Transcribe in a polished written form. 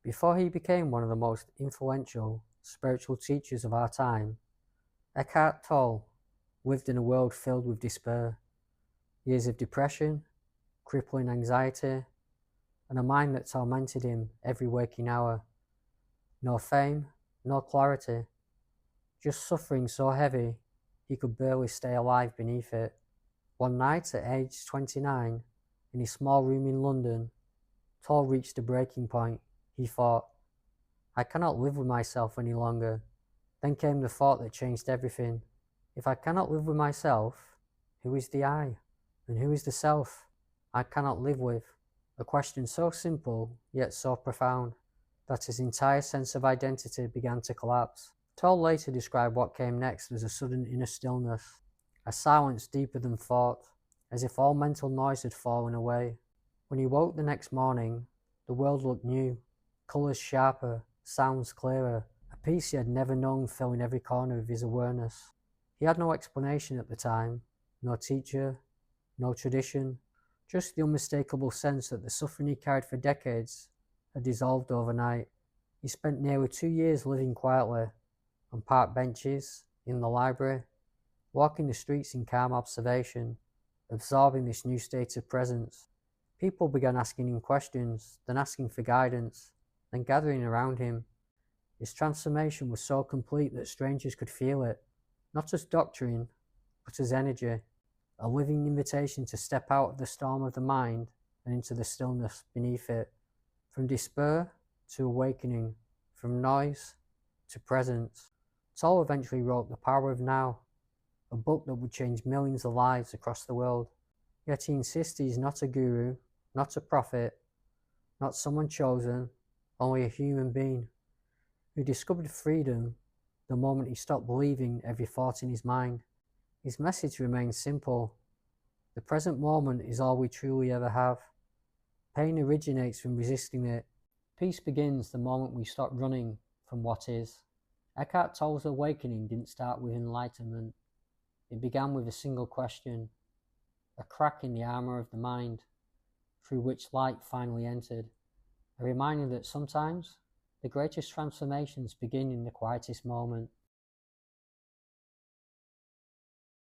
Before he became one of the most influential spiritual teachers of our time, Eckhart Tolle lived in a world filled with despair, years of depression, crippling anxiety, and a mind that tormented him every waking hour. No fame, no clarity, just suffering so heavy he could barely stay alive beneath it. One night at age 29, in his small room in London, Tolle reached a breaking point. He thought, I cannot live with myself any longer. Then came the thought that changed everything. If I cannot live with myself, who is the I? And who is the self I cannot live with? A question so simple, yet so profound, that his entire sense of identity began to collapse. Tolle later described what came next as a sudden inner stillness, a silence deeper than thought, as if all mental noise had fallen away. When he woke the next morning, the world looked new, colours sharper, sounds clearer, a peace he had never known filling every corner of his awareness. He had no explanation at the time, no teacher, no tradition, just the unmistakable sense that the suffering he carried for decades had dissolved overnight. He spent nearly 2 years living quietly, on park benches, in the library, walking the streets in calm observation, absorbing this new state of presence. People began asking him questions, then asking for guidance, then gathering around him. His transformation was so complete that strangers could feel it, not as doctrine, but as energy, a living invitation to step out of the storm of the mind and into the stillness beneath it. From despair to awakening, from noise to presence. Tolle eventually wrote The Power of Now, a book that would change millions of lives across the world. Yet he insists he is not a guru, not a prophet, not someone chosen, only a human being who discovered freedom the moment he stopped believing every thought in his mind. His message remains simple. The present moment is all we truly ever have. Pain originates from resisting it. Peace begins the moment we stop running from what is. Eckhart Tolle's awakening didn't start with enlightenment. It began with a single question, a crack in the armour of the mind, through which light finally entered, a reminder that sometimes the greatest transformations begin in the quietest moment.